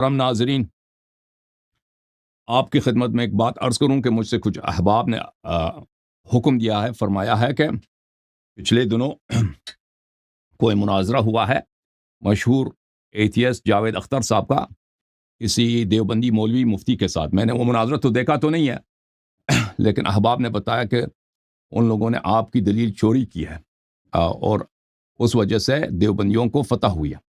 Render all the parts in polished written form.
محترم ناظرین، آپ کی خدمت میں ایک بات عرض کروں کہ مجھ سے کچھ احباب نے حکم دیا ہے، فرمایا ہے کہ پچھلے دنوں کوئی مناظرہ ہوا ہے مشہور ایتھیسٹ جاوید اختر صاحب کا کسی دیوبندی مولوی مفتی کے ساتھ۔ میں نے وہ مناظرہ تو دیکھا تو نہیں ہے، لیکن احباب نے بتایا کہ ان لوگوں نے آپ کی دلیل چوری کی ہے اور اس وجہ سے دیوبندیوں کو فتح ہوئی ہے۔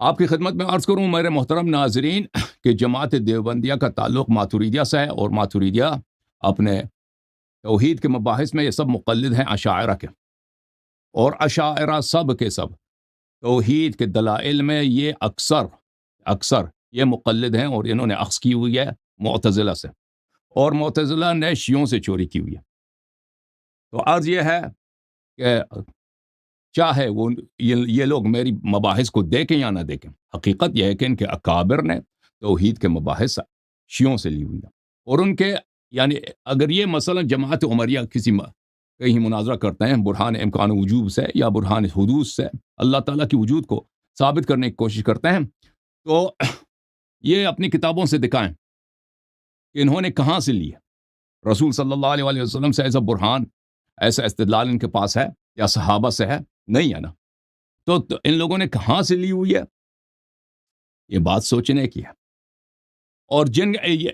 آپ کی خدمت میں عرض کروں میرے محترم ناظرین کہ جماعت دیوبندیہ کا تعلق ماتوریدیہ سے ہے، اور ماتوریدیہ اپنے توحید کے مباحث میں یہ سب مقلد ہیں اشاعرہ کے، اور اشاعرہ سب کے سب توحید کے دلائل میں یہ اکثر یہ مقلد ہیں، اور انہوں نے اخذ کی ہوئی ہے معتزلہ سے، اور معتزلہ نے شیعوں سے چوری کی ہوئی ہے۔ تو عرض یہ ہے کہ چاہے وہ یہ لوگ میری مباحث کو دیکھیں یا نہ دیکھیں، حقیقت یہ ہے کہ ان کے اکابر نے توحید کے مباحث شیعوں سے لی ہوئی ہے، اور ان کے یعنی اگر یہ مثلا جماعت عمریہ کہیں مناظرہ کرتے ہیں برہان امکان وجوب سے یا برہان حدوث سے، اللہ تعالیٰ کی وجود کو ثابت کرنے کی کوشش کرتے ہیں، تو یہ اپنی کتابوں سے دکھائیں کہ انہوں نے کہاں سے لی ہے۔ رسول صلی اللہ علیہ وسلم سے ایسا برہان، ایسا استدلال ان کے پاس ہے یا صحابہ سے ہے؟ نہیں ہے نا۔ تو ان لوگوں نے کہاں سے لی ہوئی ہے؟ یہ بات سوچنے کی ہے۔ اور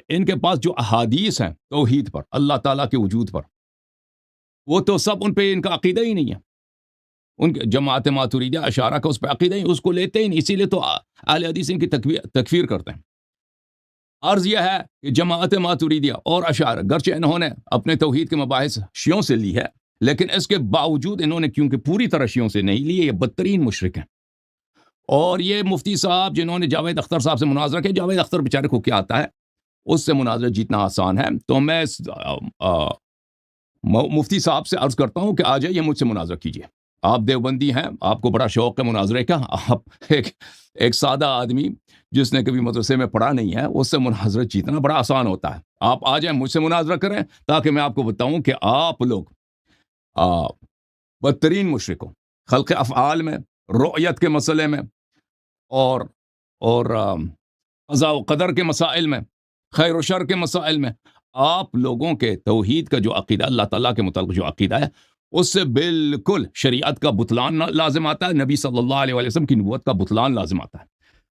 ان کے پاس جو احادیث ہیں توحید پر، اللہ تعالیٰ کے وجود پر، وہ تو سب ان پہ ان کا عقیدہ ہی نہیں ہے۔ ان کے جماعت ماتوریدیہ اشاعرہ کا اس پہ عقیدہ ہی، اس کو لیتے ہی نہیں، اسی لیے تو اہل حدیث ان کی تکفیر کرتے ہیں۔ عرض یہ ہے کہ جماعت ماتوریدیہ اور اشاعرہ گرچہ انہوں نے اپنے توحید کے مباحث شیعوں سے لی ہے، لیکن اس کے باوجود انہوں نے کیونکہ پوری طرح شیعوں سے نہیں لی، یہ بدترین مشرک ہیں۔ اور یہ مفتی صاحب جنہوں نے جاوید اختر صاحب سے مناظرہ کیا، جاوید اختر بیچارے کو کیا آتا ہے، اس سے مناظرہ جیتنا آسان ہے۔ تو میں مفتی صاحب سے عرض کرتا ہوں کہ آ جائیے مجھ سے مناظرہ کیجیے۔ آپ دیوبندی ہیں، آپ کو بڑا شوق ہے مناظرے کا، آپ ایک سادہ آدمی جس نے کبھی مدرسے میں پڑھا نہیں ہے، اس سے مناظرہ جیتنا بڑا آسان ہوتا ہے۔ آپ آ جائیں مجھ سے مناظرہ کریں تاکہ میں آپ کو بتاؤں کہ آپ لوگ بدترین مشرک ہو، خلق افعال میں، رؤیت کے مسئلے میں، اور قضاء و قدر کے مسائل میں، خیر و شر کے مسائل میں، آپ لوگوں کے توحید کا جو عقیدہ، اللہ تعالیٰ کے متعلق جو عقیدہ ہے، اس سے بالکل شریعت کا بطلان لازم آتا ہے، نبی صلی اللہ علیہ وسلم کی نبوت کا بطلان لازم آتا ہے۔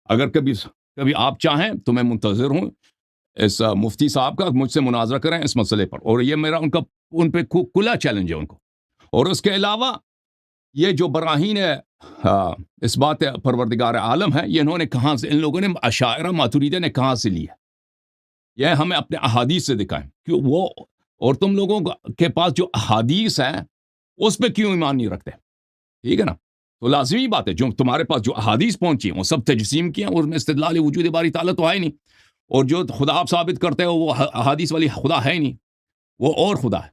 اگر کبھی آپ چاہیں تو میں منتظر ہوں اس مفتی صاحب کا، مجھ سے مناظرہ کریں اس مسئلے پر، اور یہ میرا ان پہ کھلا چیلنج ہے ان کو۔ اور اس کے علاوہ یہ جو براہین اس بات پروردگار عالم ہے، یہ انہوں نے کہاں سے، ان لوگوں نے اشاعرہ ماتوریدیہ نے کہاں سے لی ہے، یہ ہمیں اپنے احادیث سے دکھائیں۔ کیوں وہ اور تم لوگوں کے پاس جو احادیث ہیں اس پہ کیوں ایمان نہیں رکھتے؟ ٹھیک ہے نا۔ تو لازمی بات ہے جو تمہارے پاس جو احادیث پہنچی ہیں وہ سب تجسیم کی ہیں، اور اس میں استدلال وجود باری تعالیٰ تو ہے ہی نہیں، اور جو خدا آپ ثابت کرتے ہو وہ احادیث والی خدا ہے ہی نہیں، وہ اور خدا ہے۔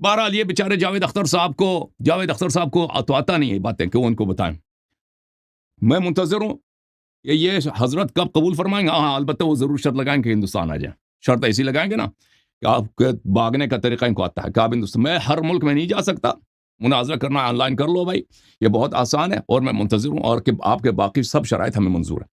بہرحال یہ بیچارے جاوید اختر صاحب کو تو آتا نہیں ہے باتیں کہ وہ ان کو بتائیں۔ میں منتظر ہوں کہ یہ حضرت کب قبول فرمائیں گے۔ ہاں البتہ وہ ضرور شرط لگائیں کہ ہندوستان آ جائیں، شرط ایسی لگائیں گے نا کہ آپ کے بھاگنے کا طریقہ ان کو آتا ہے کہ آپ ہندوستان، میں ہر ملک میں نہیں جا سکتا، مناظرہ کرنا آن لائن کر لو بھائی، یہ بہت آسان ہے، اور میں منتظر ہوں، اور کہ آپ کے باقی سب شرائط ہمیں منظور ہے۔